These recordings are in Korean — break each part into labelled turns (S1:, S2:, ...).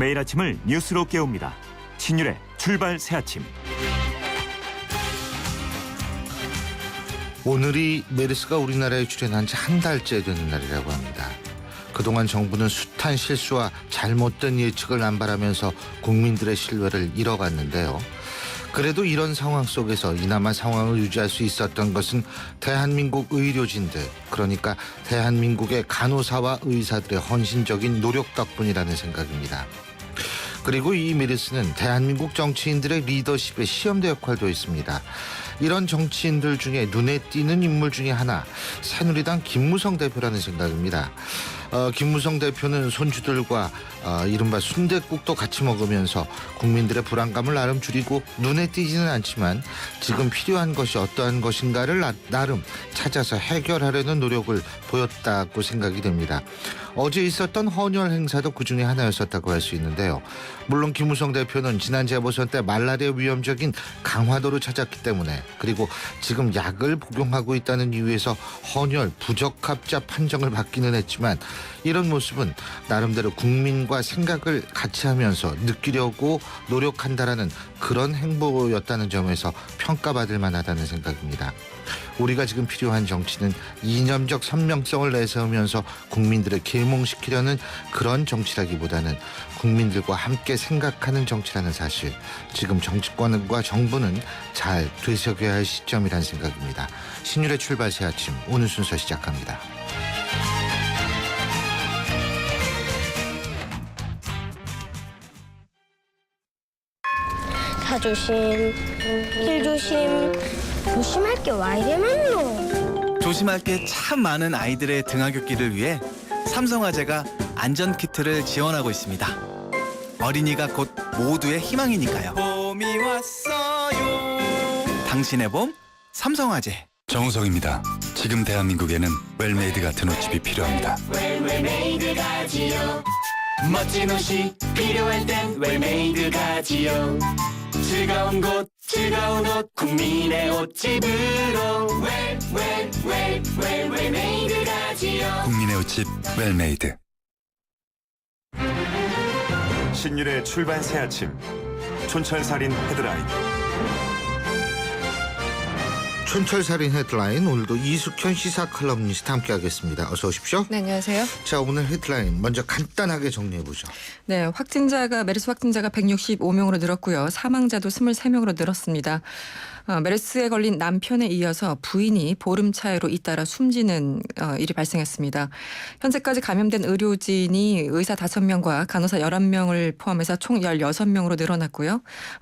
S1: 매일 아침을 뉴스로 깨웁니다. 신율의 출발 새아침.
S2: 오늘이 메르스가 우리나라에 출현한 지 한 달째 되는 날이라고 합니다. 그동안 정부는 숱한 실수와 잘못된 예측을 남발하면서 국민들의 신뢰를 잃어갔는데요. 그래도 이런 상황 속에서 이나마 상황을 유지할 수 있었던 것은 대한민국 의료진들, 그러니까 대한민국의 간호사와 의사들의 헌신적인 노력 덕분이라는 생각입니다. 그리고 이 메르스는 대한민국 정치인들의 리더십에 시험대 역할도 있습니다. 이런 정치인들 중에 눈에 띄는 인물 중에 하나, 새누리당 김무성 대표라는 생각입니다. 김무성 대표는 손주들과 이른바 순댓국도 같이 먹으면서 국민들의 불안감을 나름 줄이고 눈에 띄지는 않지만 지금 필요한 것이 어떠한 것인가를 나름 찾아서 해결하려는 노력을 보였다고 생각이 됩니다. 어제 있었던 헌혈 행사도 그중에 하나였었다고 할 수 있는데요. 물론 김무성 대표는 지난 재보선 때 말라리아 위험적인 강화도를 찾았기 때문에, 그리고 지금 약을 복용하고 있다는 이유에서 헌혈 부적합자 판정을 받기는 했지만, 이런 모습은 나름대로 국민과 생각을 같이 하면서 느끼려고 노력한다라는 그런 행보였다는 점에서 평가받을 만하다는 생각입니다. 우리가 지금 필요한 정치는 이념적 선명성을 내세우면서 국민들을 계몽시키려는 그런 정치라기보다는 국민들과 함께 생각하는 정치라는 사실, 지금 정치권과 정부는 잘 되새겨야 할 시점이라는 생각입니다. 신율의 출발 새 아침, 오늘 순서 시작합니다.
S3: 차 조심, 길 조심. 조심할 게 와 이래 많노.
S4: 조심할 게 참 많은 아이들의 등하굣길을 위해 삼성화재가 안전키트를 지원하고 있습니다. 어린이가 곧 모두의 희망이니까요. 봄이 왔어요. 당신의 봄, 삼성화재.
S5: 정우성입니다. 지금 대한민국에는 웰메이드 같은 옷집이 필요합니다.
S6: 웰메이드 가지요. 멋진 옷이 필요할 땐 웰메이드 가지요. 즐거운 곳, 즐거운 옷, 국민의 옷집으로 웰메이드 가지요.
S5: 국민의 옷집 웰메이드.
S1: 신율의 출발 새아침. 촌철살인 헤드라인.
S2: 촌철살인 헤드라인, 오늘도 이숙현 시사 칼럼니스트 함께하겠습니다. 어서 오십시오.
S7: 네, 안녕하세요.
S2: 자, 오늘 헤드라인 먼저 간단하게 정리해보죠.
S7: 네, 메르스 확진자가 165명으로 늘었고요. 사망자도 23명으로 늘었습니다. 메르스에 걸린 남편에 이어서 부인이 보름 차이로 잇따라 숨지는 일이 발생했습니다. 현재까지 감염된 의료진이 의사 5명과 간호사 11명을 포함해서 총 16명으로 늘어났고요.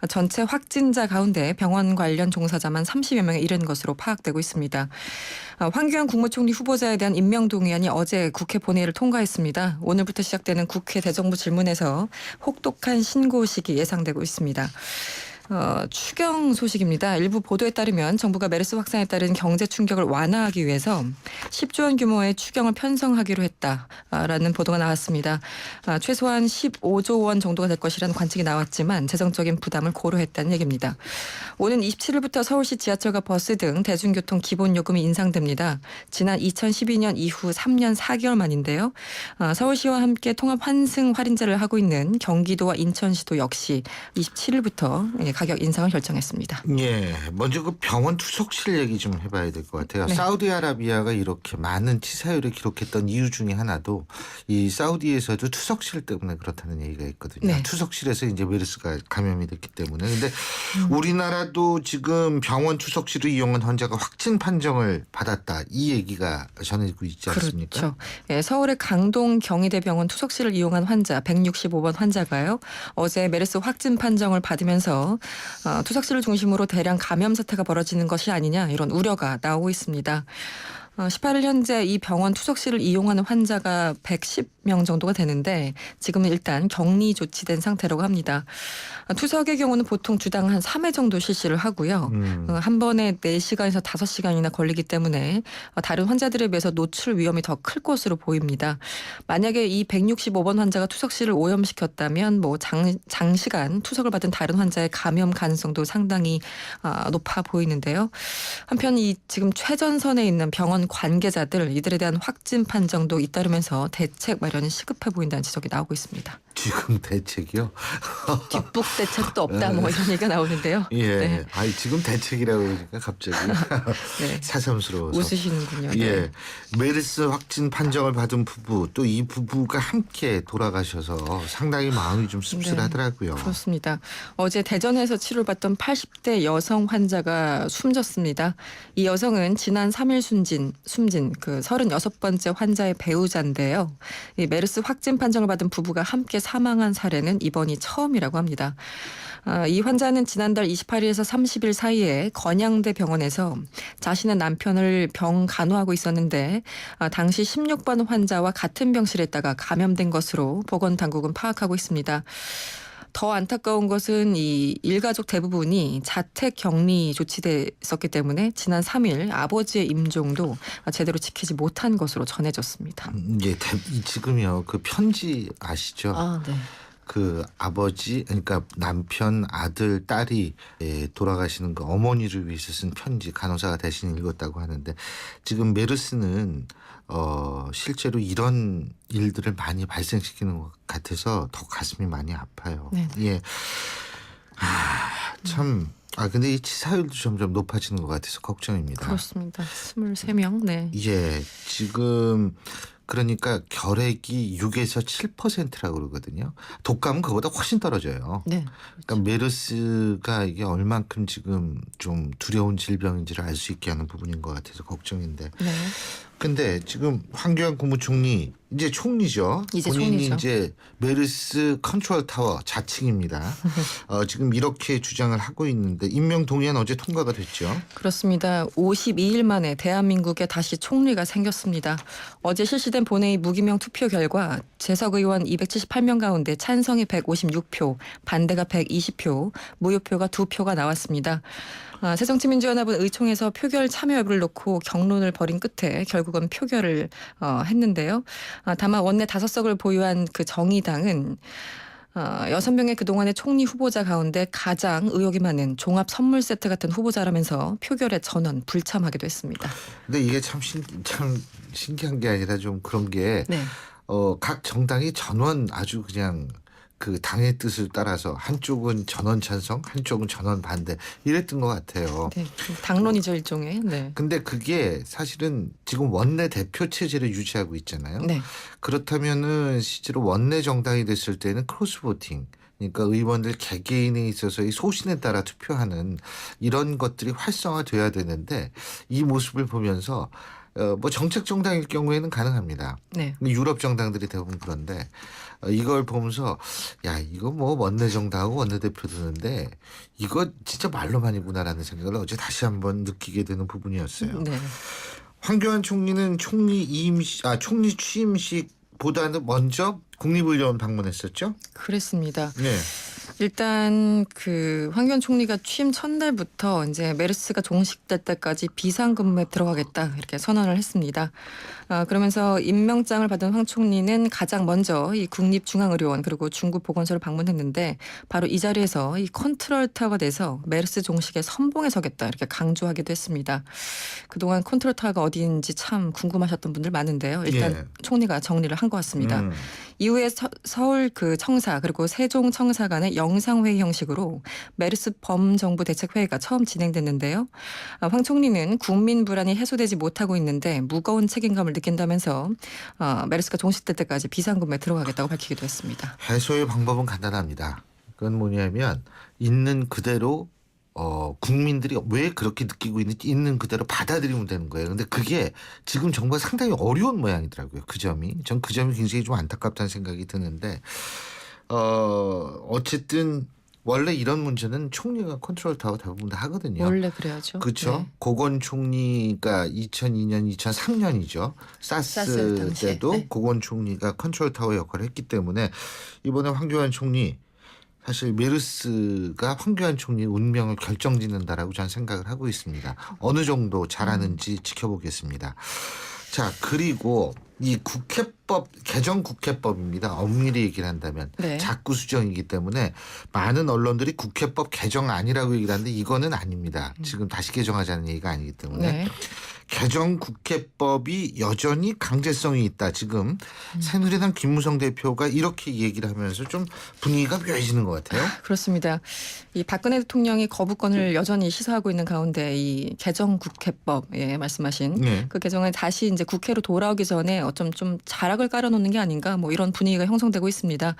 S7: 전체 확진자 가운데 병원 관련 종사자만 30여 명에 이른 것으로 파악되고 있습니다. 황교안 국무총리 후보자에 대한 임명동의안이 어제 국회 본회의를 통과했습니다. 오늘부터 시작되는 국회 대정부 질문에서 혹독한 신고식이 예상되고 있습니다. 추경 소식입니다. 일부 보도에 따르면 정부가 메르스 확산에 따른 경제 충격을 완화하기 위해서 10조 원 규모의 추경을 편성하기로 했다라는 보도가 나왔습니다. 최소한 15조 원 정도가 될 것이라는 관측이 나왔지만 재정적인 부담을 고려했다는 얘기입니다. 오는 27일부터 서울시 지하철과 버스 등 대중교통 기본요금이 인상됩니다. 지난 2012년 이후 3년 4개월 만인데요. 서울시와 함께 통합 환승 할인제를 하고 있는 경기도와 인천시도 역시 27일부터 가격 인상을 결정했습니다.
S2: 예, 먼저 그 병원 투석실 얘기 좀 해봐야 될 것 같아요.
S7: 네.
S2: 사우디아라비아가 이렇게 많은 치사율을 기록했던 이유 중에 하나도 이 사우디에서도 투석실 때문에 그렇다는 얘기가 있거든요.
S7: 네.
S2: 투석실에서 이제 메르스가 감염이 됐기 때문에. 근데 우리나라도 지금 병원 투석실을 이용한 환자가 확진 판정을 받았다, 이 얘기가 전해지고 있지 않습니까?
S7: 그렇죠. 예, 서울의 강동 경희대병원 투석실을 이용한 환자 165번 환자가요. 어제 메르스 확진 판정을 받으면서 투석실을 중심으로 대량 감염 사태가 벌어지는 것이 아니냐, 이런 우려가 나오고 있습니다. 18일 현재 이 병원 투석실을 이용하는 환자가 110명 정도가 되는데 지금은 일단 격리 조치된 상태라고 합니다. 투석의 경우는 보통 주당 한 3회 정도 실시를 하고요. 한 번에 4시간에서 5시간이나 걸리기 때문에 다른 환자들에 비해서 노출 위험이 더 클 것으로 보입니다. 만약에 이 165번 환자가 투석실을 오염시켰다면 장시간 투석을 받은 다른 환자의 감염 가능성도 상당히 높아 보이는데요. 한편 이 지금 최전선에 있는 병원 관계자들, 이들에 대한 확진 판정도 잇따르면서 대책 마련이 시급해 보인다는 지적이 나오고 있습니다.
S2: 지금 대책이요?
S7: 뒷북 대책도 없다 뭐 이런 얘기가 나오는데요.
S2: 예.
S7: 네.
S2: 아니 지금 대책이라고 그러니까 갑자기
S7: 네.
S2: 새삼스러워서.
S7: 웃으시는군요.
S2: 예.
S7: 네.
S2: 메르스 확진 판정을 받은 부부 또 이 부부가 함께 돌아가셔서 상당히 마음이 좀 씁쓸하더라고요.
S7: 그렇습니다. 어제 대전에서 치료받던 80대 여성 환자가 숨졌습니다. 이 여성은 지난 3일 숨진 그 36번째 환자의 배우자인데요. 이 메르스 확진 판정을 받은 부부가 함께 사망한 사례는 이번이 처음이라고 합니다. 이 환자는 지난달 28일에서 30일 사이에 건양대 병원에서 자신의 남편을 병 간호하고 있었는데 당시 16번 환자와 같은 병실에 있다가 감염된 것으로 보건당국은 파악하고 있습니다. 더 안타까운 것은 이 일가족 대부분이 자택 격리 조치돼 있었기 때문에 지난 3일 아버지의 임종도 제대로 지키지 못한 것으로 전해졌습니다.
S2: 예, 지금요 그 편지 아시죠?
S7: 아, 네.
S2: 그 아버지 그러니까 남편 아들 딸이 돌아가시는 그 어머니를 위해서 쓴 편지 간호사가 대신 읽었다고 하는데 지금 메르스는 실제로 이런 일들을 많이 발생시키는 것 같아서 더 가슴이 많이 아파요.
S7: 네.
S2: 예. 참. 근데 이 치사율도 점점 높아지는 것 같아서 걱정입니다.
S7: 그렇습니다. 23명. 네.
S2: 예. 지금 그러니까 결핵이 6에서 7%라고 그러거든요. 독감은 그보다 훨씬 떨어져요.
S7: 네.
S2: 그러니까 메르스가 이게 얼만큼 지금 좀 두려운 질병인지를 알 수 있게 하는 부분인 것 같아서 걱정인데.
S7: 네.
S2: 근데 지금 황교안 국무총리 이제 총리죠.
S7: 이제
S2: 본인이
S7: 총리죠.
S2: 이제 메르스 컨트롤 타워 자칭입니다. 지금 이렇게 주장을 하고 있는데 임명 동의안 어제 통과가 됐죠.
S7: 그렇습니다. 52일 만에 대한민국에 다시 총리가 생겼습니다. 어제 실시된 본회의 무기명 투표 결과 재석 의원 278명 가운데 찬성이 156표, 반대가 120표, 무효표가 2표가 나왔습니다. 새정치민주연합은 의총에서 표결 참여 여부를 놓고 격론을 벌인 끝에 결국은 표결을 했는데요. 다만 원내 5석을 보유한 그 정의당은 6명의 그동안의 총리 후보자 가운데 가장 의혹이 많은 종합 선물 세트 같은 후보자라면서 표결에 전원 불참하기도 했습니다.
S2: 근데 이게 참 신기한 게 아니라 좀 그런 게
S7: 네.
S2: 각 정당이 전원 아주 그냥 그 당의 뜻을 따라서 한쪽은 전원 찬성, 한쪽은 전원 반대 이랬던 것 같아요.
S7: 네. 당론이죠 일종의. 네.
S2: 근데 그게 사실은 지금 원내 대표 체제를 유지하고 있잖아요.
S7: 네.
S2: 그렇다면은 실제로 원내 정당이 됐을 때는 크로스 보팅. 그러니까 의원들 개개인에 있어서 이 소신에 따라 투표하는 이런 것들이 활성화돼야 되는데 이 모습을 보면서 뭐 정책 정당일 경우에는 가능합니다.
S7: 네.
S2: 유럽 정당들이 대부분 그런데 이걸 보면서 야 이거 뭐 원내 정당하고 원내대표 드는데 이거 진짜 말로만이구나라는 생각을 어제 다시 한번 느끼게 되는 부분이었어요.
S7: 네.
S2: 황교안 총리는 총리 취임식보다는 먼저 국립의료원 방문했었죠?
S7: 그랬습니다.
S2: 네.
S7: 일단 그 황교안 총리가 취임 첫날부터 이제 메르스가 종식될 때까지 비상근무에 들어가겠다 이렇게 선언을 했습니다. 그러면서 임명장을 받은 황 총리는 가장 먼저 이 국립중앙의료원 그리고 중구보건소를 방문했는데 바로 이 자리에서 이 컨트롤 타워가 돼서 메르스 종식에 선봉에 서겠다 이렇게 강조하기도 했습니다. 그동안 컨트롤 타워가 어디인지 참 궁금하셨던 분들 많은데요. 일단
S2: 예.
S7: 총리가 정리를 한 것 같습니다. 이후에 서울 그 청사 그리고 세종 청사 간의 영상회의 형식으로 메르스 범정부 대책회의가 처음 진행됐는데요. 황 총리는 국민 불안이 해소되지 못하고 있는데 무거운 책임감을 느낀다면서 메르스가 종식될 때까지 비상근무에 들어가겠다고 밝히기도 했습니다.
S2: 해소의 방법은 간단합니다. 그건 뭐냐면 있는 그대로 국민들이 왜 그렇게 느끼고 있는지 있는 그대로 받아들이면 되는 거예요. 근데 그게 지금 정부가 상당히 어려운 모양이더라고요. 그 점이. 전 그 점이 굉장히 좀 안타깝다는 생각이 드는데 어쨌든 원래 이런 문제는 총리가 컨트롤 타워 대부분 다 하거든요.
S7: 원래 그래야죠.
S2: 그렇죠.
S7: 네.
S2: 고건 총리가 2002년, 2003년이죠. 사스
S7: 당시에.
S2: 때도
S7: 네.
S2: 고건 총리가 컨트롤 타워 역할을 했기 때문에 이번에 황교안 총리 사실 메르스가 황교안 총리의 운명을 결정짓는다라고 저는 생각을 하고 있습니다. 어느 정도 잘하는지 지켜보겠습니다. 자, 그리고 이 국회법 개정 국회법입니다. 엄밀히 얘기를 한다면
S7: 네.
S2: 자꾸 수정이기 때문에 많은 언론들이 국회법 개정 아니라고 얘기를 하는데 이거는 아닙니다. 지금 다시 개정하자는 얘기가 아니기 때문에
S7: 네.
S2: 개정 국회법이 여전히 강제성이 있다. 지금 새누리당 김무성 대표가 이렇게 얘기를 하면서 좀 분위기가 묘해지는 것 같아요.
S7: 그렇습니다. 이 박근혜 대통령이 거부권을 여전히 시사하고 있는 가운데 이 개정 국회법 말씀하신
S2: 네.
S7: 그 개정을 다시 이제 국회로 돌아오기 전에 어쩜 좀 자락을 깔아놓는 게 아닌가 뭐 이런 분위기가 형성되고 있습니다.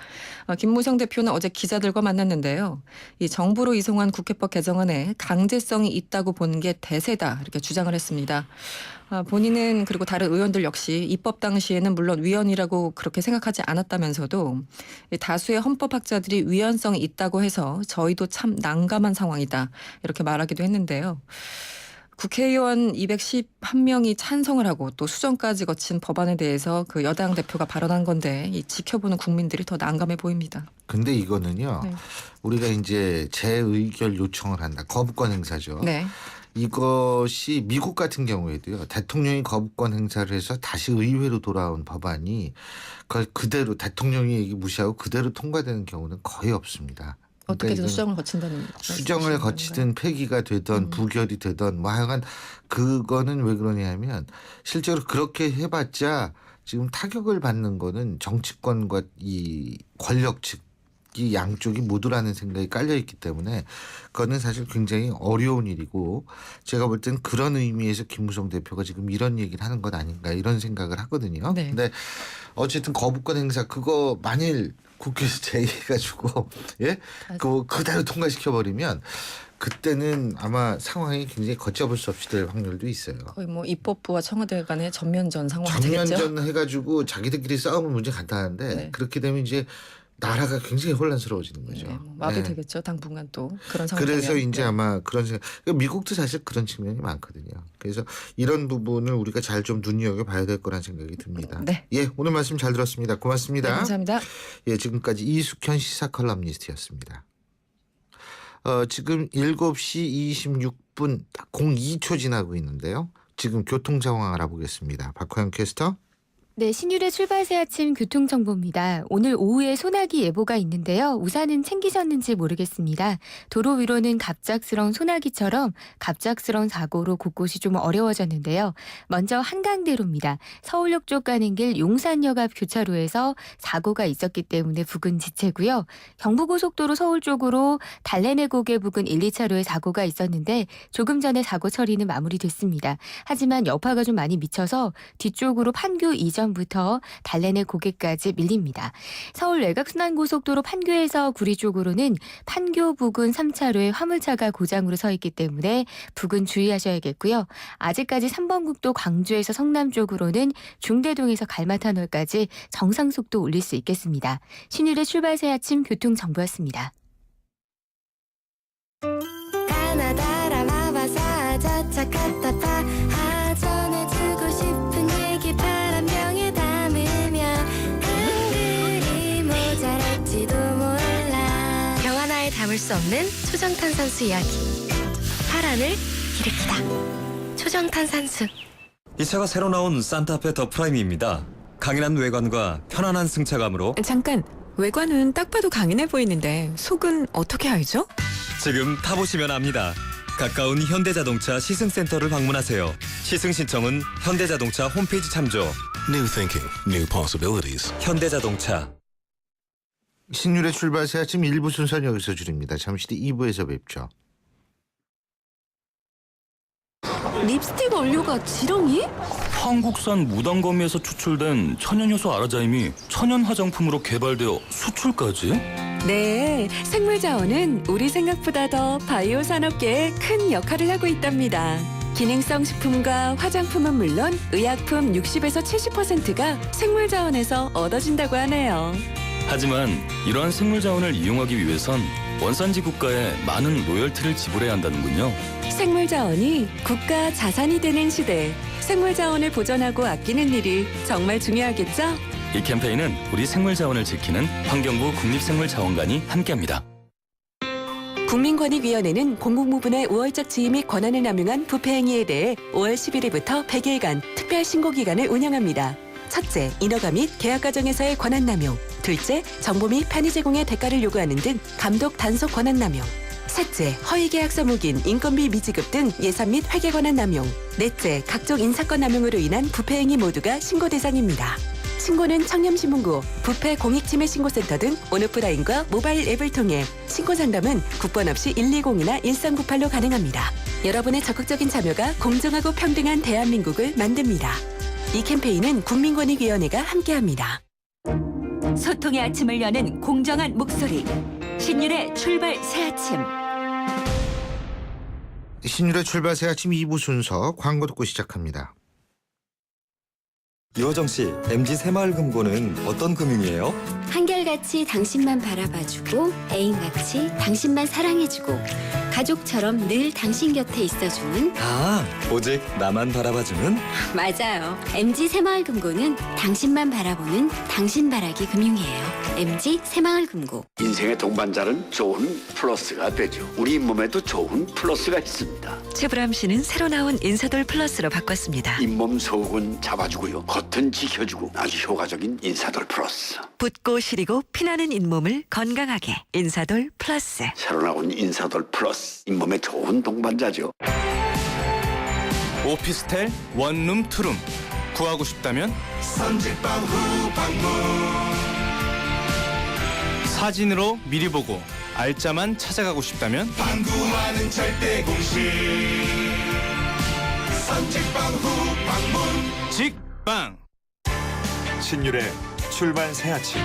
S7: 김무성 대표는 어제 기자들과 만났는데요. 이 정부로 이송한 국회법 개정안에 강제성이 있다고 보는 게 대세다 이렇게 주장을 했습니다. 본인은 그리고 다른 의원들 역시 입법 당시에는 물론 위헌이라고 그렇게 생각하지 않았다면서도 다수의 헌법학자들이 위헌성이 있다고 해서 저희도 참 난감한 상황이다 이렇게 말하기도 했는데요. 국회의원 211명이 찬성을 하고 또 수정까지 거친 법안에 대해서 그 여당 대표가 발언한 건데 이 지켜보는 국민들이 더 난감해 보입니다.
S2: 근데 이거는요.
S7: 네.
S2: 우리가 이제 재의결 요청을 한다. 거부권 행사죠.
S7: 네.
S2: 이것이 미국 같은 경우에도요. 대통령이 거부권 행사를 해서 다시 의회로 돌아온 법안이 그대로 대통령이 얘기 무시하고 그대로 통과되는 경우는 거의 없습니다.
S7: 어떻게든
S2: 그러니까
S7: 수정을 거친다는
S2: 수정을
S7: 말씀이신
S2: 거치든 폐기가 되든 부결이 되든 뭐 하여간 그거는 왜 그러냐면 실제로 그렇게 해봤자 지금 타격을 받는 거는 정치권과 이 권력 측 이 양쪽이 모두라는 생각이 깔려 있기 때문에 그거는 사실 굉장히 어려운 일이고 제가 볼 땐 그런 의미에서 김무성 대표가 지금 이런 얘기를 하는 것 아닌가 이런 생각을 하거든요.
S7: 네.
S2: 근데 어쨌든 거부권 행사 그거 만일 국회에서 제의해가지고 그거 그대로 통과시켜 버리면 그때는 아마 상황이 굉장히 걷잡을 수 없이 될 확률도 있어요.
S7: 거의 뭐 입법부와 청와대 간의 전면전 상황이 되겠죠.
S2: 전면전 해가지고 자기들끼리 싸우면 문제 간단한데
S7: 네.
S2: 그렇게 되면 이제 나라가 굉장히 혼란스러워지는 거죠.
S7: 네, 뭐 마비되겠죠. 당분간 또 그런 상황.
S2: 그래서
S7: 되면.
S2: 이제
S7: 네.
S2: 아마 그런 생각. 미국도 사실 그런 측면이 많거든요. 그래서 이런 부분을 우리가 잘 좀 눈여겨봐야 될 거란 생각이 듭니다.
S7: 네.
S2: 예, 오늘 말씀 잘 들었습니다. 고맙습니다.
S7: 네, 감사합니다.
S2: 예, 지금까지 이숙현 시사 컬럼니스트였습니다. 지금 7시 26분 02초 지나고 있는데요. 지금 교통 상황 알아보겠습니다. 박호영 캐스터.
S8: 네, 신율의 출발새 아침 교통정보입니다. 오늘 오후에 소나기 예보가 있는데요. 우산은 챙기셨는지 모르겠습니다. 도로 위로는 갑작스러운 소나기처럼 갑작스러운 사고로 곳곳이 좀 어려워졌는데요. 먼저 한강대로입니다. 서울역 쪽 가는 길 용산역 앞 교차로에서 사고가 있었기 때문에 부근 지체고요. 경부고속도로 서울 쪽으로 달래내 고개 부근 1, 2차로에 사고가 있었는데 조금 전에 사고 처리는 마무리됐습니다. 하지만 여파가 좀 많이 미쳐서 뒤쪽으로 판교 이전 부터 달래내 고개까지 밀립니다. 서울 외곽순환고속도로 판교에서 구리 쪽으로는 판교 부근 3차로에 화물차가 고장으로 서 있기 때문에 부근 주의하셔야겠고요. 아직까지 3번 국도 광주에서 성남 쪽으로는 중대동에서 갈마터널까지 정상속도 올릴 수 있겠습니다. 신율의 출발새 아침 교통정보였습니다.
S3: 가나다라 마바사 자차카타파 전해주고 싶은 얘기 바람 명에 담으면 한글이 모자랄지도 몰라 영 하나에 담을 수 없는 초정탄산수 이야기 파란을 일으키다 초정탄산수
S9: 이 차가 새로 나온 산타페 더 프라임입니다. 강인한 외관과 편안한 승차감으로
S10: 잠깐, 외관은 딱 봐도 강인해 보이는데 속은 어떻게 알죠?
S9: 지금 타보시면 압니다. 가까운 현대자동차 시승센터를 방문하세요. 시승 신청은 현대자동차 홈페이지 참조.
S11: New thinking, new possibilities.
S9: 현대자동차.
S2: 신율의 출발새 아침 1부 순서는 여기서 줄입니다. 잠시 뒤 2부에서 뵙죠.
S10: 립스틱 원료가 지렁이?
S12: 한국산 무당거미에서 추출된 천연효소 아라자임이 천연 화장품으로 개발되어 수출까지?
S10: 네, 생물자원은 우리 생각보다 더 바이오 산업계에 큰 역할을 하고 있답니다. 기능성 식품과 화장품은 물론 의약품 60에서 70%가 생물자원에서 얻어진다고 하네요.
S12: 하지만 이러한 생물자원을 이용하기 위해선 원산지 국가에 많은 로열티를 지불해야 한다는군요.
S10: 생물자원이 국가 자산이 되는 시대, 생물자원을 보존하고 아끼는 일이 정말 중요하겠죠?
S12: 이 캠페인은 우리 생물자원을 지키는 환경부 국립생물자원관이 함께합니다.
S10: 국민권익위원회는 공공부문의 우월적 지위 및 권한을 남용한 부패 행위에 대해 5월 11일부터 100일간 특별 신고 기간을 운영합니다. 첫째, 인허가 및 계약 과정에서의 권한 남용. 둘째, 정보 및 편의 제공의 대가를 요구하는 등 감독 단속 권한 남용. 셋째, 허위 계약서 묵인, 인건비 미지급 등 예산 및 회계 권한 남용. 넷째, 각종 인사권 남용으로 인한 부패 행위 모두가 신고 대상입니다. 신고는 청렴신문고, 부패 공익침해신고센터 등 온오프라인과 모바일 앱을 통해 신고 상담은 국번 없이 120이나 1398로 가능합니다. 여러분의 적극적인 참여가 공정하고 평등한 대한민국을 만듭니다. 이 캠페인은 국민권익위원회가 함께합니다.
S6: 소통의 아침을 여는 공정한 목소리. 신율의 출발 새 아침.
S2: 신율의 출발 새 아침 2부 순서 광고 듣고 시작합니다.
S9: 유호정 씨, MG 새마을금고는 어떤 금융이에요?
S13: 한결같이 당신만 바라봐주고 애인같이 당신만 사랑해주고 가족처럼 늘 당신 곁에 있어주는
S9: 아, 오직 나만 바라봐주는?
S13: 맞아요. MG 새마을금고는 당신만 바라보는 당신바라기 금융이에요. MG 새마을금고.
S14: 인생의 동반자는 좋은 플러스가 되죠. 우리 몸에도 좋은 플러스가 있습니다.
S10: 최불암 씨는 새로 나온 인사돌 플러스로 바꿨습니다.
S14: 잇몸 속은 잡아주고요. 겉은 지켜주고 아주 효과적인 인사돌 플러스.
S10: 붓고 시리고 피나는 잇몸을 건강하게 인사돌 플러스.
S14: 새로 나온 인사돌 플러스. 잇몸에 좋은 동반자죠.
S4: 오피스텔 원룸 투룸 구하고 싶다면
S6: 선택방 후 방문.
S4: 사진으로 미리 보고 알짜만 찾아가고 싶다면
S6: 방구하는 절대 공식. 선택방 후 방문.
S4: 직방.
S1: 신율의 출발 새 아침.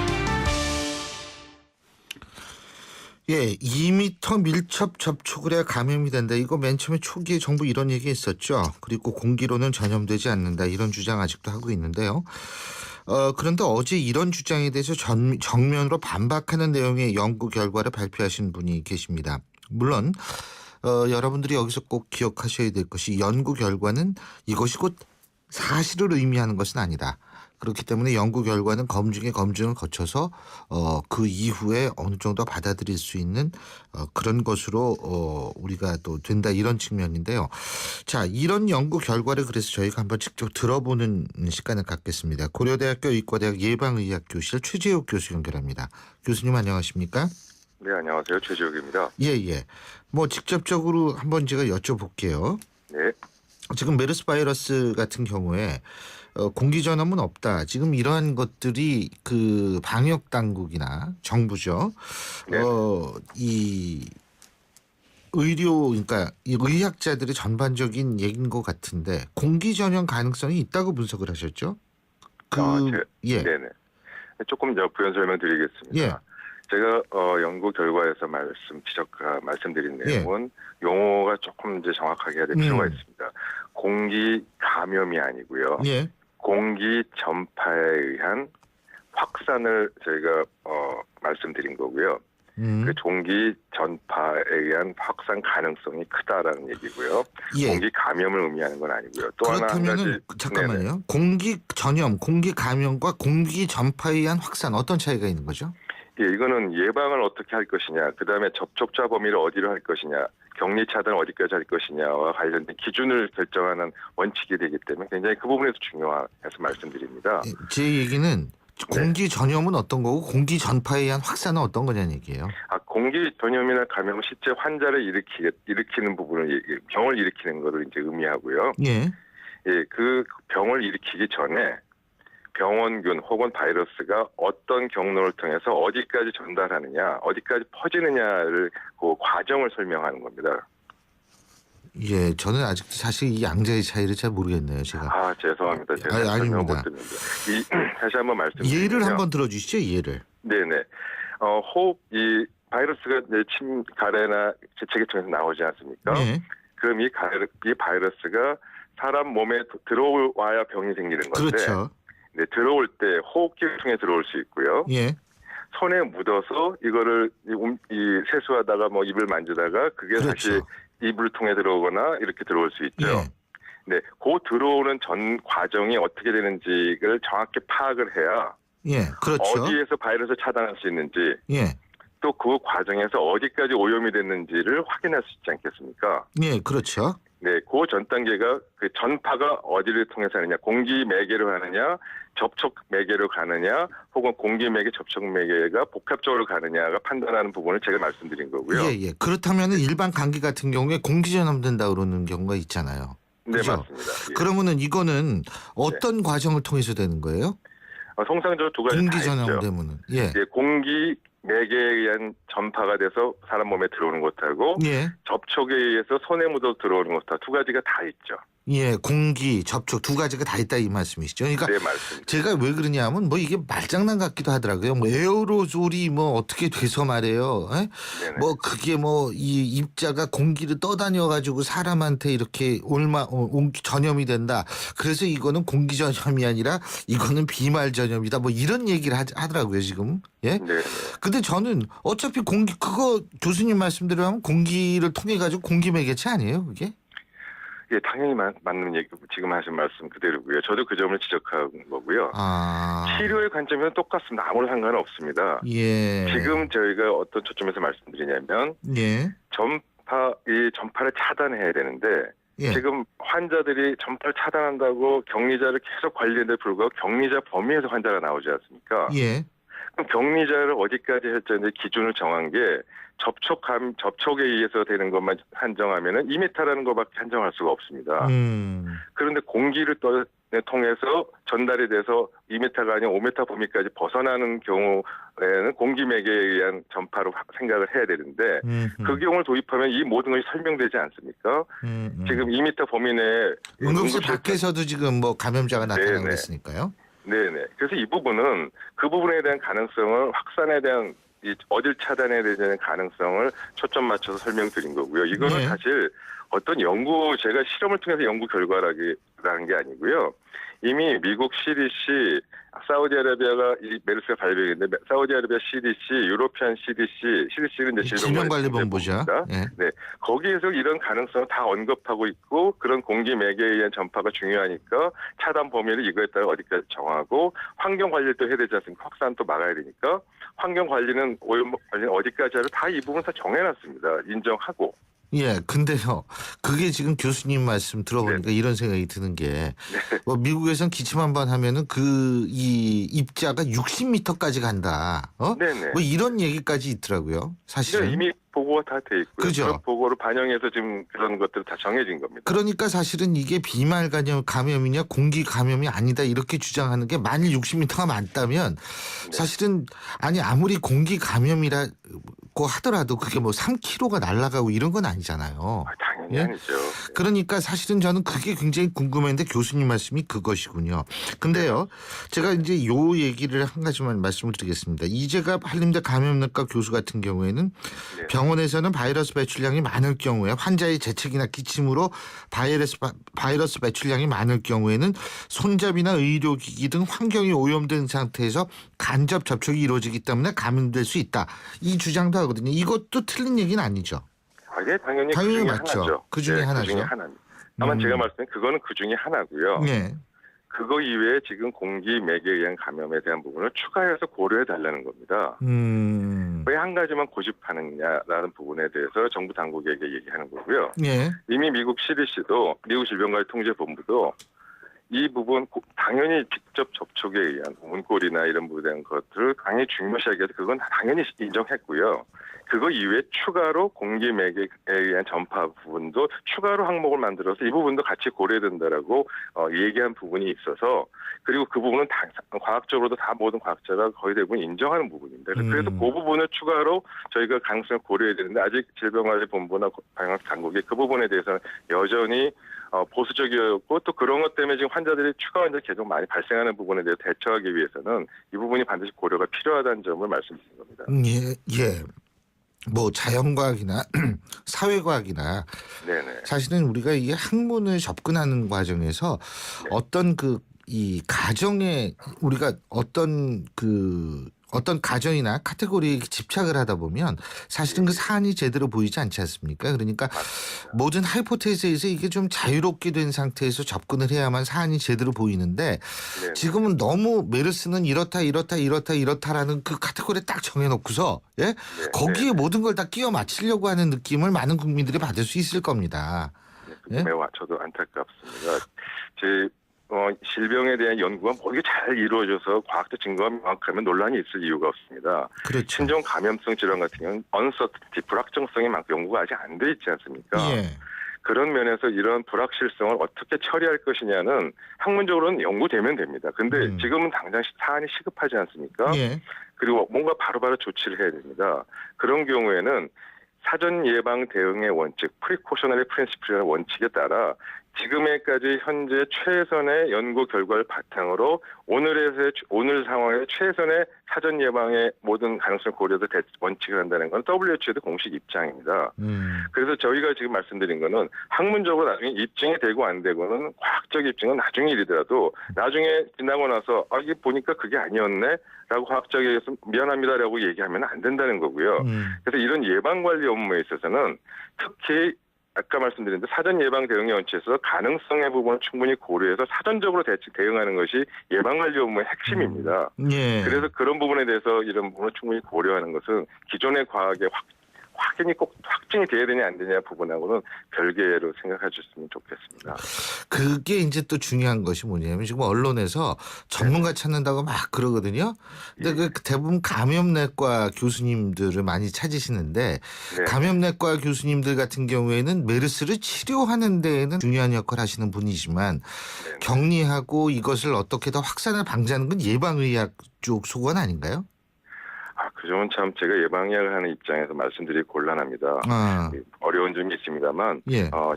S2: 예, 2m 밀접 접촉을 해야 감염이 된다. 이거 맨 처음에 초기에 정부 이런 얘기 했었죠. 그리고 공기로는 전염되지 않는다. 이런 주장 아직도 하고 있는데요. 그런데 어제 이런 주장에 대해서 정면으로 반박하는 내용의 연구 결과를 발표하신 분이 계십니다. 물론 여러분들이 여기서 꼭 기억하셔야 될 것이 연구 결과는 이것이 곧 사실을 의미하는 것은 아니다. 그렇기 때문에 연구 결과는 검증을 거쳐서 그 이후에 어느 정도 받아들일 수 있는 그런 것으로 우리가 또 된다 이런 측면인데요. 자, 이런 연구 결과를 그래서 저희가 한번 직접 들어보는 시간을 갖겠습니다. 고려대학교 의과대학 예방의학교실 최재욱 교수 연결합니다. 교수님 안녕하십니까?
S15: 네, 안녕하세요. 최재욱입니다.
S2: 예. 뭐 직접적으로 한번 제가 여쭤볼게요.
S15: 네.
S2: 지금 메르스 바이러스 같은 경우에 공기 전염은 없다. 지금 이러한 것들이 그 방역 당국이나 정부죠.
S15: 네.
S2: 이 의료 그러니까 이 의학자들의 전반적인 얘기인 것 같은데 공기 전염 가능성이 있다고 분석을 하셨죠? 예.
S15: 네네. 조금 부연 설명드리겠습니다.
S2: 예.
S15: 제가 연구 결과에서 말씀드린 내용은 용어가 조금 이제 정확하게 해야 될 필요가 있습니다. 공기 감염이 아니고요.
S2: 예.
S15: 공기 전파에 의한 확산을 저희가 말씀드린 거고요. 그 공기 전파에 의한 확산 가능성이 크다라는 얘기고요.
S2: 예.
S15: 공기 감염을 의미하는 건 아니고요. 또 하나 한 가지.
S2: 잠깐만요.
S15: 네네.
S2: 공기 전염, 공기 감염과 공기 전파에 의한 확산 어떤 차이가 있는 거죠?
S15: 예, 이거는 예방을 어떻게 할 것이냐, 그 다음에 접촉자 범위를 어디로 할 것이냐, 격리 차단을 어디까지 할 것이냐와 관련된 기준을 결정하는 원칙이 되기 때문에 굉장히 그 부분에서 중요해서 말씀드립니다.
S2: 제 얘기는 공기 전염은 어떤 거고 공기 전파에 의한 확산은 어떤 거냐는 얘기예요.
S15: 공기 전염이나 감염은 실제 환자를 일으키는 부분을 병을 일으키는 것을 이제 의미하고요.
S2: 예,
S15: 그 병을 일으키기 전에 병원균 혹은 바이러스가 어떤 경로를 통해서 어디까지 전달하느냐, 어디까지 퍼지느냐를 그 과정을 설명하는 겁니다.
S2: 예, 저는 아직도 사실 이 양자의 차이를 잘 모르겠네요, 제가.
S15: 죄송합니다. 제가
S2: 아닙니다.
S15: 다시 한번 말씀드리면
S2: 예를 한번 들어주시죠, 예를.
S15: 네네. 이 바이러스가 가래나 재채기통에서 나오지 않습니까?
S2: 예.
S15: 그럼 이 바이러스가 사람 몸에 들어와야 병이 생기는 건데.
S2: 그렇죠.
S15: 네, 들어올 때 호흡기를 통해 들어올 수 있고요.
S2: 예.
S15: 손에 묻어서 이거를 세수하다가 입을 만지다가 그게
S2: 그렇죠.
S15: 다시 입을 통해 들어오거나 이렇게 들어올 수 있죠.
S2: 예.
S15: 네, 그 들어오는 전 과정이 어떻게 되는지를 정확히 파악을 해야
S2: 그렇죠.
S15: 어디에서 바이러스를 차단할 수 있는지 또 그 과정에서 어디까지 오염이 됐는지를 확인할 수 있지 않겠습니까?
S2: 예, 그렇죠.
S15: 네, 그 전 단계가 그 전파가 어디를 통해서 하느냐, 공기 매개로 가느냐, 접촉 매개로 가느냐, 혹은 공기 매개, 접촉 매개가 복합적으로 가느냐가 판단하는 부분을 제가 말씀드린 거고요.
S2: 예. 그렇다면 일반 감기 같은 경우에 공기 전염된다 그러는 경우가 있잖아요.
S15: 네,
S2: 그죠?
S15: 맞습니다. 예.
S2: 그러면은 이거는 어떤 과정을 통해서 되는 거예요?
S15: 통상적으로 두 가지 다
S2: 공기
S15: 있죠.
S2: 전염되면은
S15: 예, 공기 매개에 의한 전파가 돼서 사람 몸에 들어오는 것하고
S2: 예.
S15: 접촉에 의해서 손에 묻어 들어오는 것하고 두 가지가 다 있죠.
S2: 예, 공기, 접촉 두 가지가 다 있다 이 말씀이시죠. 그러니까
S15: 네, 맞습니다.
S2: 제가 왜 그러냐면 뭐 이게 말장난 같기도 하더라고요. 뭐 에어로졸이 뭐 어떻게 돼서 말이에요. 에? 뭐 그게 뭐 이 입자가 공기를 떠다녀 가지고 사람한테 이렇게 전염이 된다. 그래서 이거는 공기 전염이 아니라 이거는 비말 전염이다. 뭐 이런 얘기를 하더라고요 지금. 예.
S15: 네.
S2: 근데 저는 어차피 그거 교수님 말씀대로 하면 공기를 통해 가지고 공기 매개체 아니에요 그게?
S15: 예, 당연히 맞는 얘기, 지금 하신 말씀 그대로고요. 저도 그 점을 지적한 거고요. 치료의 관점에서는 똑같습니다. 아무런 상관은 없습니다.
S2: 예.
S15: 지금 저희가 어떤 초점에서 말씀드리냐면,
S2: 예.
S15: 이 전파를 차단해야 되는데,
S2: 예.
S15: 지금 환자들이 전파를 차단한다고 격리자를 계속 관리했는데 불구하고 격리자 범위에서 환자가 나오지 않습니까?
S2: 예.
S15: 그럼 격리자를 어디까지 할지 기준을 정한 게 접촉에 의해서 되는 것만 한정하면은 2m라는 것밖에 한정할 수가 없습니다. 그런데 공기를 통해서 전달이 돼서 2m가 아니라 5m 범위까지 벗어나는 경우에는 공기 매개에 의한 전파로 생각을 해야 되는데 그 경우를 도입하면 이 모든 것이 설명되지 않습니까? 지금 2m 범위 내에
S2: 응급실 밖에서도 지금 뭐 감염자가 나타나고 있으니까요.
S15: 네네. 그래서 이 부분은 그 부분에 대한 가능성을 확산에 대한 어딜 차단해야 되는 가능성을 초점 맞춰서 설명드린 거고요. 이거는 사실 어떤 제가 실험을 통해서 연구 결과라는 게 아니고요. 이미 미국 CDC, 사우디아라비아가 이 메르스가 발병했는데 사우디아라비아 CDC, 유로피안 CDC는 이제
S2: 질병관리본부죠.
S15: 네, 거기에서 이런 가능성을 다 언급하고 있고 그런 공기 매개에 의한 전파가 중요하니까 차단 범위를 이거에 따라 어디까지 정하고 환경 관리를 또 해야 되지 않습니까? 확산도 막아야 되니까 환경 관리는 오염 관리는 어디까지 하려 다 이 부분 다 정해놨습니다. 인정하고.
S2: 예, 근데요, 그게 지금 교수님 말씀 들어보니까 이런 생각이 드는 게, 뭐 미국에선 기침 한 번 하면은 이 입자가 60m까지 간다.
S15: 네네.
S2: 뭐 이런 얘기까지 있더라고요. 사실은.
S15: 이미 보고가 다 돼 있고요.
S2: 그죠?
S15: 그런 보고를 반영해서 지금 그런 것들 다 정해진 겁니다.
S2: 그러니까 사실은 이게 비말 감염이냐 공기 감염이 아니다 이렇게 주장하는 게 만일 60m가 많다면 사실은 아무리 공기 감염이라고 하더라도 그게 뭐 3km가 날아가고 이런 건 아니잖아요.
S15: 당연히 아니죠.
S2: 그러니까 사실은 저는 그게 굉장히 궁금했는데 교수님 말씀이 그것이군요. 근데요, 제가 이제 요 얘기를 한 가지만 말씀을 드리겠습니다. 이재갑 한림대 감염내과 교수 같은 경우에는 병원에서는 바이러스 배출량이 많을 경우에 환자의 재채기나 기침으로 바이러스 배출량이 많을 경우에는 손잡이나 의료기기 등 환경이 오염된 상태에서 간접 접촉이 이루어지기 때문에 감염될 수 있다. 이 주장도 하거든요. 이것도 틀린 얘기는 아니죠.
S15: 네, 당연히 그 중에
S2: 맞죠.
S15: 하나죠.
S2: 그 중에 하나죠.
S15: 그 중에 하나입니다. 다만 제가 말씀드린 그거는 그 중에 하나고요.
S2: 네.
S15: 그거 이외에 지금 공기 매개에 의한 감염에 대한 부분을 추가해서 고려해 달라는 겁니다. 왜 한 가지만 고집하느냐라는 부분에 대해서 정부 당국에게 얘기하는 거고요.
S2: 네.
S15: 이미 미국 CDC도 미국 질병관리통제본부도 이 부분 당연히 직접 접촉에 의한 문고리나 이런 부분에 대한 것들을 강히 중요시하기 위해서 그건 당연히 인정했고요. 그거 이외에 추가로 공기 매개에 의한 전파 부분도 추가로 항목을 만들어서 이 부분도 같이 고려된다라고 얘기한 부분이 있어서 그리고 그 부분은 과학적으로도 다 모든 과학자가 거의 대부분 인정하는 부분입니다. 그래서 그 부분을 추가로 저희가 가능성을 고려해야 되는데 아직 질병관리본부나 방역 당국이 그 부분에 대해서는 여전히 보수적이었고 또 그런 것 때문에 지금 추가 환자 계속 많이 발생하는 부분에 대해 대처하기 위해서는 이 부분이 반드시 고려가 필요하다는 점을 말씀드린 겁니다.
S2: 예. 뭐 자연과학이나 사회과학이나 사실은 우리가 이 학문을 접근하는 과정에서 어떤 이 가정에 우리가 어떤 가정이나 카테고리에 집착을 하다 보면 사실은 그 사안이 제대로 보이지 않지 않습니까? 그러니까 모든 하이포테시스에서 이게 좀 자유롭게 된 상태에서 접근을 해야만 사안이 제대로 보이는데 지금은 너무 메르스는 이렇다라는 그 카테고리에 딱 정해놓고서 거기에 모든 걸 다 끼워 맞추려고 하는 느낌을 많은 국민들이 받을 수 있을 겁니다. 예?
S15: 매우 저도 안타깝습니다. 질병에 대한 연구가 이게 잘 이루어져서 과학적 증거가 명확하면 논란이 있을 이유가 없습니다.
S2: 그렇죠.
S15: 신종 감염성 질환 같은 경우는 uncertainty, 불확정성이 많고 연구가 아직 안 돼 있지 않습니까?
S2: 예.
S15: 그런 면에서 이런 불확실성을 어떻게 처리할 것이냐는 학문적으로는 연구되면 됩니다. 근데 지금은 당장 사안이 시급하지 않습니까?
S2: 예.
S15: 그리고 뭔가 바로바로 조치를 해야 됩니다. 그런 경우에는 사전 예방 대응의 원칙, 프리코셔너리 프린시플이라는 원칙에 따라 지금에까지 현재 최선의 연구 결과를 바탕으로 오늘 상황에 최선의 사전 예방의 모든 가능성을 고려해서 원칙을 한다는 건 WHO도 공식 입장입니다. 그래서 저희가 지금 말씀드린 거는 학문적으로 나중에 입증이 되고 안 되고는 과학적 입증은 나중에 일이더라도 나중에 지나고 나서 이게 보니까 그게 아니었네 라고 과학적에서 미안합니다라고 얘기하면 안 된다는 거고요. 그래서 이런 예방관리 업무에 있어서는 특히 아까 말씀드린 사전 예방 대응의 원칙에서 가능성의 부분을 충분히 고려해서 사전적으로 대응하는 것이 예방관리 업무의 핵심입니다.
S2: 예.
S15: 그래서 그런 부분에 대해서 이런 부분을 충분히 고려하는 것은 기존의 과학의 확인이 꼭 확증이 돼야 되냐 안 되냐 부분하고는 별개로 생각해 주셨으면 좋겠습니다.
S2: 그게 이제 또 중요한 것이 뭐냐면 지금 언론에서 전문가 찾는다고 막 그러거든요. 근데 그 대부분 감염내과 교수님들을 많이 찾으시는데 감염내과 교수님들 같은 경우에는 메르스를 치료하는 데에는 중요한 역할을 하시는 분이지만 격리하고 이것을 어떻게 더 확산을 방지하는 건 예방의학 쪽 소관 아닌가요?
S15: 그 점은 참 제가 예방의학을 하는 입장에서 말씀드리기 곤란합니다. 어려운 점이 있습니다만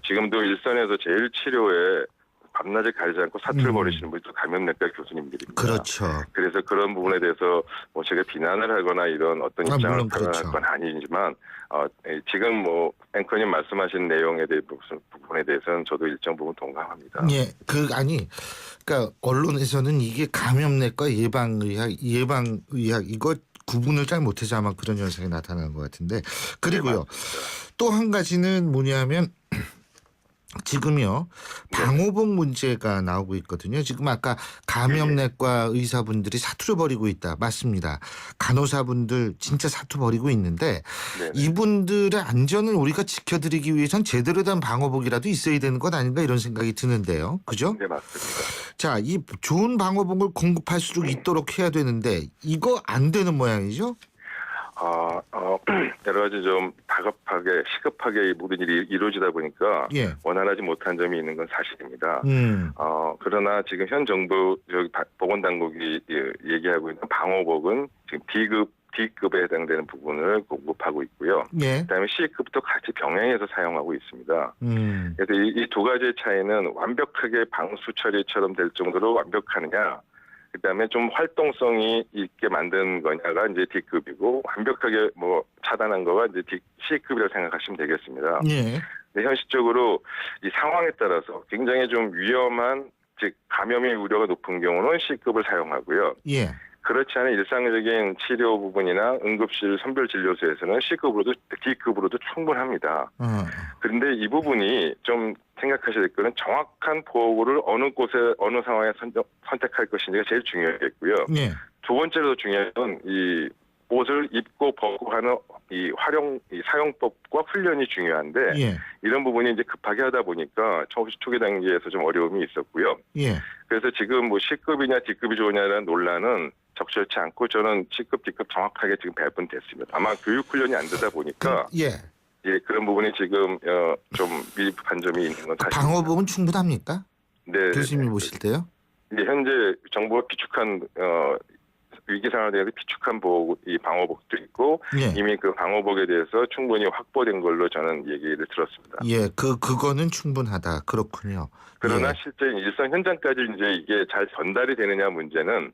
S15: 지금도 일선에서 제일 치료에 밤낮을 가리지 않고 사투를 벌이시는 분이 또 감염내과 교수님들입니다.
S2: 그렇죠.
S15: 그래서 그런 부분에 대해서 제가 비난을 하거나 이런 어떤 입장을 표현할 건 아니지만 지금 앵커님 말씀하신 내용에 대해 부분에 대해서는 저도 일정 부분 동감합니다.
S2: 예, 그러니까 언론에서는 이게 감염내과 예방의학 이거 구분을 잘 못해서 아마 그런 현상이 나타나는 것 같은데 그리고요 또 한 가지는 뭐냐면 지금요 방호복 문제가 나오고 있거든요. 지금 아까 감염내과 의사분들이 사투를 벌이고 있다. 맞습니다. 간호사분들 진짜 사투 벌이고 있는데 이분들의 안전을 우리가 지켜드리기 위해선 제대로 된 방호복이라도 있어야 되는 것 아닌가 이런 생각이 드는데요. 그죠?
S15: 네, 맞습니다.
S2: 자, 이 좋은 방호복을 공급할 수 있도록 해야 되는데 이거 안 되는 모양이죠?
S15: 여러 가지 좀 다급하게 시급하게 이 모든 일이 이루어지다 보니까 원활하지 못한 점이 있는 건 사실입니다. 그러나 지금 현 정부 보건당국이 얘기하고 있는 방호복은 지금 D급에 해당되는 부분을 공급하고 있고요. 그다음에 C급도 같이 병행해서 사용하고 있습니다. 그래서 이 두 가지의 차이는 완벽하게 방수 처리처럼 될 정도로 완벽하느냐 그다음에 좀 활동성이 있게 만든 거냐가 이제 D급이고 완벽하게 차단한 거가 이제 C급이라고 생각하시면 되겠습니다. 근데 현실적으로 이 상황에 따라서 굉장히 좀 위험한 즉 감염의 우려가 높은 경우는 C급을 사용하고요. 그렇지 않은 일상적인 치료 부분이나 응급실 선별진료소에서는 D급으로도 충분합니다. 그런데 이 부분이 좀 생각하셔야 될 거는 정확한 보호구를 어느 곳에 어느 상황에 선택할 것인지가 제일 중요하겠고요. 두 번째로 중요한 건 이 옷을 입고 벗고 하는 이 사용법과 훈련이 중요한데 이런 부분이 이제 급하게 하다 보니까 초기 단계에서 좀 어려움이 있었고요. 그래서 지금 C급이냐 D급이 좋으냐라는 논란은 적절치 않고 저는 C급, D급 정확하게 지금 배분됐습니다. 아마 교육 훈련이 안 되다 보니까 그런 부분이 지금 좀 미흡한 점이 있는 건 사실입니다.
S2: 방호복은 충분합니까?
S15: 네.
S2: 교수님이 보실 때요?
S15: 현재 정부가 비축한 위기 상황에 대해서 비축한 이 방호복도 있고 이미 그 방호복에 대해서 충분히 확보된 걸로 저는 얘기를 들었습니다.
S2: 그거는 충분하다. 그렇군요.
S15: 그러나 실제 일선 현장까지 이제 이게 잘 전달이 되느냐 문제는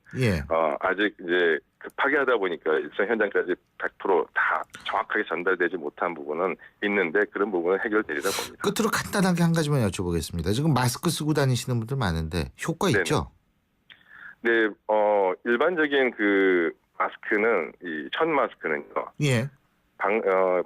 S15: 아직 이제 급하게 하다 보니까 일선 현장까지 100% 다 정확하게 전달되지 못한 부분은 있는데 그런 부분은 해결되리다 봅니다.
S2: 끝으로 간단하게 한 가지만 여쭤보겠습니다. 지금 마스크 쓰고 다니시는 분들 많은데 효과 있죠?
S15: 네, 일반적인 그 마스크는 이 천 마스크는요.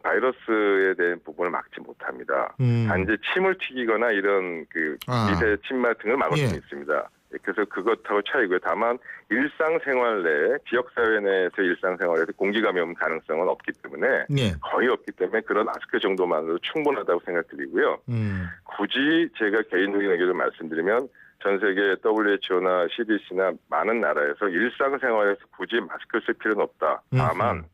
S15: 바이러스에 대한 부분을 막지 못합니다. 단지 침을 튀기거나 이런 그 미세 침마 등을 막을 수 있습니다. 그래서 그것하고 차이고요. 다만 일상생활 내 지역사회 내에서 일상생활에서 공기감염 가능성은 없기 때문에
S2: 예.
S15: 거의 없기 때문에 그런 마스크 정도만으로 충분하다고 생각드리고요. 굳이 제가 개인적인 의견을 말씀드리면 전 세계 WHO나 CDC나 많은 나라에서 일상생활에서 굳이 마스크를 쓸 필요는 없다. 다만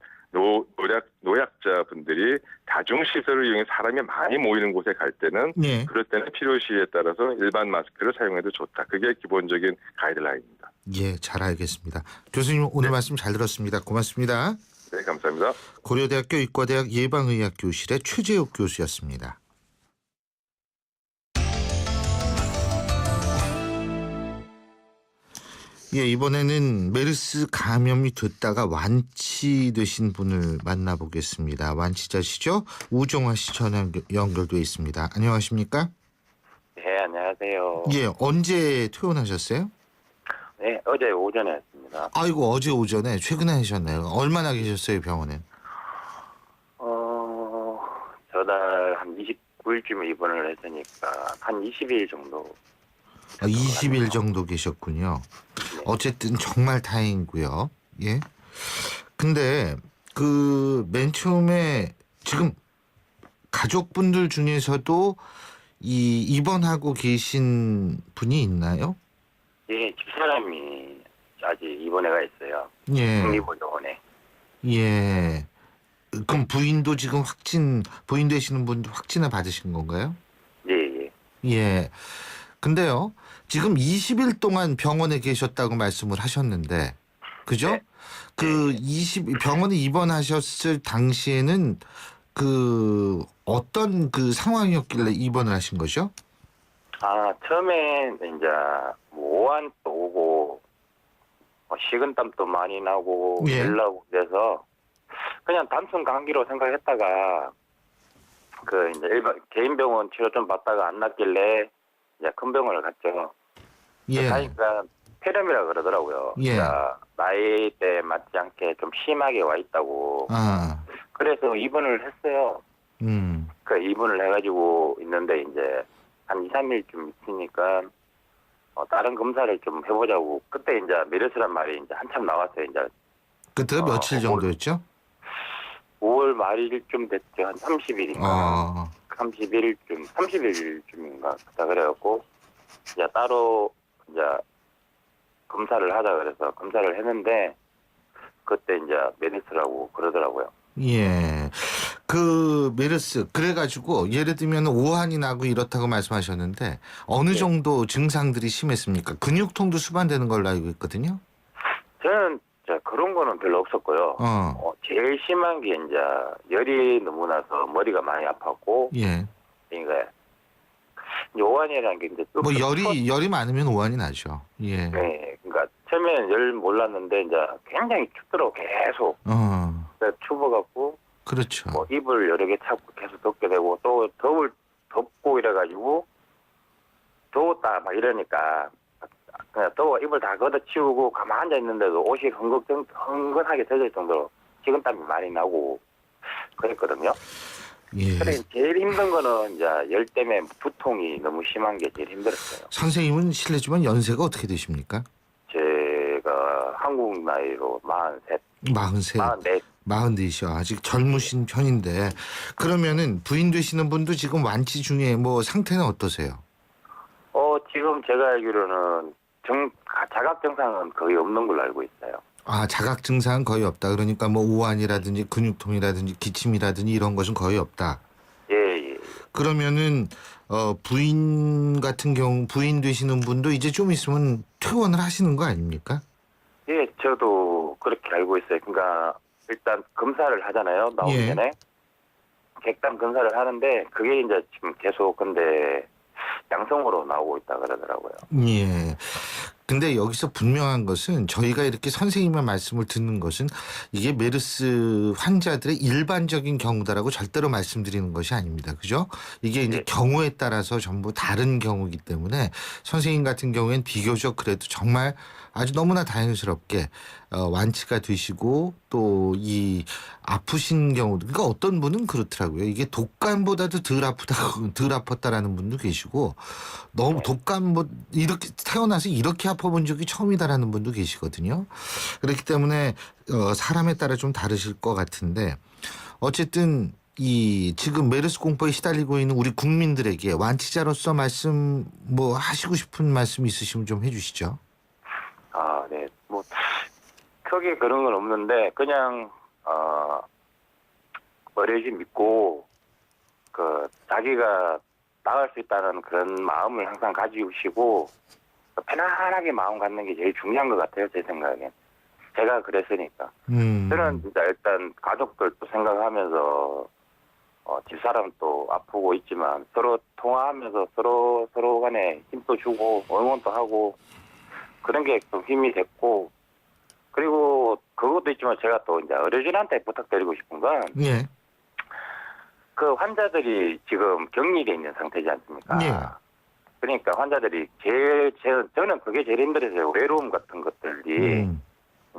S15: 노약자분들이 다중시설을 이용해 사람이 많이 모이는 곳에 갈 때는
S2: 예.
S15: 그럴 때는 필요시에 따라서 일반 마스크를 사용해도 좋다. 그게 기본적인 가이드라인입니다.
S2: 예, 잘 알겠습니다. 교수님 오늘 말씀 잘 들었습니다. 고맙습니다.
S15: 네, 감사합니다.
S2: 고려대학교 의과대학 예방의학교실의 최재욱 교수였습니다. 예, 이번에는 메르스 감염이 됐다가 완치되신 분을 만나보겠습니다. 완치자시죠? 우종화 씨 전화 연결돼 있습니다. 안녕하십니까?
S16: 네, 안녕하세요.
S2: 예, 언제 퇴원하셨어요?
S16: 네, 어제 오전에 했습니다.
S2: 아이고, 어제 오전에 최근에 하셨나요? 얼마나 계셨어요, 병원에?
S16: 저달 한 29일쯤에 입원을 했으니까 한 20일 정도.
S2: 20일 정도 계셨군요.
S16: 네.
S2: 어쨌든 정말 다행이고요. 예. 근데 그 맨 처음에 지금 가족분들 중에서도 이 입원하고 계신 분이 있나요?
S16: 예, 집사람이 아직 입원해 가 있어요.
S2: 예.
S16: 국립의료원에.
S2: 예. 그럼 부인도 지금 부인 되시는 분도 확진을 받으신 건가요?
S16: 예, 예.
S2: 예. 근데요, 지금 20일 동안 병원에 계셨다고 말씀을 하셨는데, 그죠?
S16: 네.
S2: 병원에 입원하셨을 당시에는 어떤 상황이었길래 입원을 하신 거죠?
S16: 처음에 이제 오한도 오고, 식은땀도 많이 나고,
S2: 예.
S16: 열나고 그래서 그냥 단순 감기로 생각했다가, 이제 일반 개인 병원 치료 좀 받다가 안 낫길래 이제 큰 병원을 갔죠.
S2: 예.
S16: 가니까 폐렴이라 그러더라고요.
S2: 예.
S16: 그러니까 나이대에 맞지 않게 좀 심하게 와 있다고. 그래서 입원을 했어요. 입원을 해가지고 있는데 이제 한 2, 3일쯤 있으니까 다른 검사를 좀 해보자고. 그때 이제 메르스란 말이 이제 한참 나왔어요. 이제
S2: 그때가 며칠 정도였죠?
S16: 5월 말일쯤 됐죠. 한 30일인가. 30일쯤인가. 그다 그래갖고 이제 따로 이제 검사를 하자 그래서 검사를 했는데 그때 이제 메르스라고 그러더라고요.
S2: 예. 메르스 그래가지고 예를 들면 오한이 나고 이렇다고 말씀하셨는데 어느 정도 증상들이 심했습니까? 근육통도 수반되는 걸로 알고 있거든요.
S16: 저는 그런 거는 별로 없었고요. 제일 심한 게 이제 열이 너무 나서 머리가 많이 아팠고.
S2: 예.
S16: 그러니까 오한이라는 게 이제
S2: 열이 많으면 오한이 나죠. 예.
S16: 네. 그러니까 처음에는 열 몰랐는데 이제 굉장히 춥더라고 계속. 추워갖고.
S2: 그렇죠.
S16: 입을 여러 개 차고 계속 덮게 되고 또 덥고 이래가지고 더웠다 막 이러니까 그냥 더워 입을 다 걷어치우고 가만 앉아 있는데도 옷이 흥건하게 젖을 정도로 식은땀이 많이 나고 그랬거든요.
S2: 예.
S16: 그래 제일 힘든 거는 이제 열 때문에 두통이 너무 심한 게 제일 힘들었어요.
S2: 선생님은 실례지만 연세가 어떻게 되십니까?
S16: 제가 한국 나이로 43.
S2: 44이셔. 아직 젊으신 편인데 그러면은 부인 되시는 분도 지금 완치 중에 상태는 어떠세요?
S16: 지금 제가 알기로는 자각 증상은 거의 없는 걸로 알고 있어요.
S2: 자각 증상은 거의 없다. 그러니까 오한이라든지 근육통이라든지 기침이라든지 이런 것은 거의 없다.
S16: 예.
S2: 그러면은 부인 같은 경우 부인 되시는 분도 이제 좀 있으면 퇴원을 하시는 거 아닙니까?
S16: 예, 저도 그렇게 알고 있어요. 그러니까 일단 검사를 하잖아요. 나오기 전에 객단 검사를 하는데 그게 이제 지금 계속 근데 양성으로 나오고 있다 그러더라고요.
S2: 예. 근데 여기서 분명한 것은 저희가 이렇게 선생님의 말씀을 듣는 것은 이게 메르스 환자들의 일반적인 경우다라고 절대로 말씀드리는 것이 아닙니다. 그죠? 이게 이제 경우에 따라서 전부 다른 경우이기 때문에 선생님 같은 경우에는 비교적 그래도 정말 아주 너무나 다행스럽게 완치가 되시고 또 이 아프신 경우, 그러니까 어떤 분은 그렇더라고요. 이게 독감보다도 덜 아팠다라는 분도 계시고, 너무 독감 뭐 이렇게 태어나서 이렇게 아파본 적이 처음이다라는 분도 계시거든요. 그렇기 때문에 사람에 따라 좀 다르실 것 같은데, 어쨌든 이 지금 메르스 공포에 시달리고 있는 우리 국민들에게 완치자로서 말씀 뭐 하시고 싶은 말씀 있으시면 좀 해주시죠.
S16: 네. 뭐 크게 그런 건 없는데 그냥 어려지 믿고 자기가 나을 수 있다는 그런 마음을 항상 가지시고 편안하게 마음 갖는 게 제일 중요한 것 같아요. 제 생각엔. 제가 그랬으니까. 저는 진짜 일단 가족들도 생각하면서 집사람도 아프고 있지만 서로 통화하면서 서로 간에 힘도 주고 응원도 하고 그런 게 좀 힘이 됐고, 그리고 그것도 있지만 제가 또 이제 의료진한테 부탁드리고 싶은 건
S2: 예.
S16: 그 환자들이 지금 격리돼 있는 상태지 않습니까?
S2: 예.
S16: 그러니까 환자들이 저는 그게 제일 힘들어요. 외로움 같은 것들이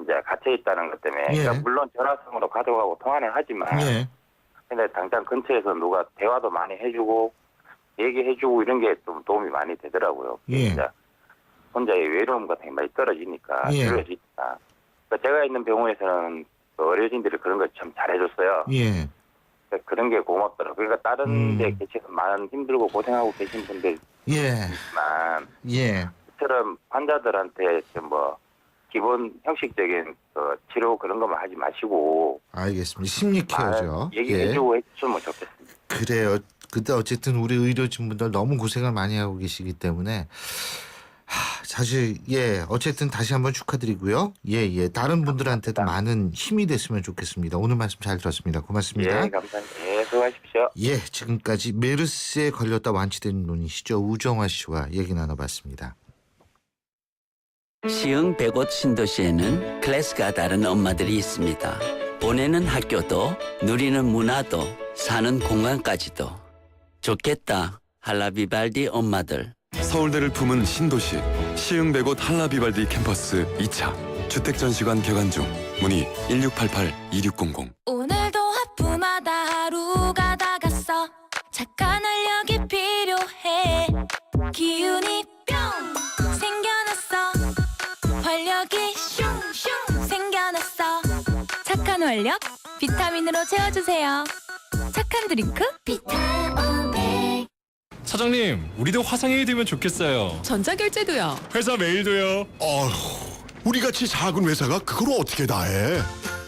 S16: 이제 갇혀 있다는 것 때문에.
S2: 예.
S16: 그러니까 물론 전화성으로 가져가고 통화는 하지만,
S2: 예.
S16: 근데 당장 근처에서 누가 대화도 많이 해주고 얘기해주고 이런 게 좀 도움이 많이 되더라고요.
S2: 예.
S16: 이제 혼자의 외로움 같은 게 많이 떨어지니까.
S2: 예.
S16: 그러니까 제가 있는 병원에서는 어르신들이 그런 걸 참 잘해줬어요.
S2: 예.
S16: 그런 게 고맙더라고요. 그러니까 다른 데 계셔서 많은 힘들고 고생하고 계신 분들
S2: 예.
S16: 있지만,
S2: 예.
S16: 그처럼 환자들한테 좀 기본 형식적인 치료 그런 것만 하지 마시고.
S2: 알겠습니다. 심리 케어죠.
S16: 얘기해주고 해주면 좋겠습니다.
S2: 그래요. 근데 어쨌든 우리 의료진분들 너무 고생을 많이 하고 계시기 때문에 사실 어쨌든 다시 한번 축하드리고요. 다른 분들한테도 많은 힘이 됐으면 좋겠습니다. 오늘 말씀 잘 들었습니다. 고맙습니다.
S16: 예, 감사합니다. 예, 수고하십시오.
S2: 지금까지 메르스에 걸렸다 완치된 분이시죠. 우정화 씨와 얘기 나눠봤습니다.
S17: 시흥 백옷 신도시에는 클래스가 다른 엄마들이 있습니다. 보내는 학교도 누리는 문화도 사는 공간까지도 좋겠다. 할라비발디 엄마들.
S5: 서울대를 품은 신도시 시흥 백옷 할라비발디 캠퍼스 2차 주택전시관 개관 중. 문의 1688-2600.
S18: 오늘도 하품하다 하루가 다 갔어. 착한 활력이 필요해. 기운이 뿅 생겨났어. 활력이 슝슝 생겨났어. 착한 활력 비타민으로 채워주세요. 착한 드링크 비타오백.
S19: 사장님, 우리도 화상회의 되면 좋겠어요.
S10: 전자결제도요.
S19: 회사 메일도요.
S11: 우리같이 작은 회사가 그걸 어떻게 다 해?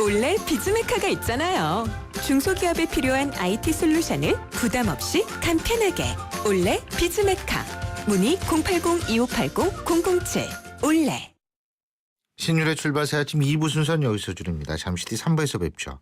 S10: 올레 비즈메카가 있잖아요. 중소기업에 필요한 IT 솔루션을 부담 없이 간편하게. 올레 비즈메카. 문의 080-2580-007. 올레.
S2: 신율의 출발 새 아침 2부 순서는 여기서 줄입니다. 잠시 뒤 3부에서 뵙죠.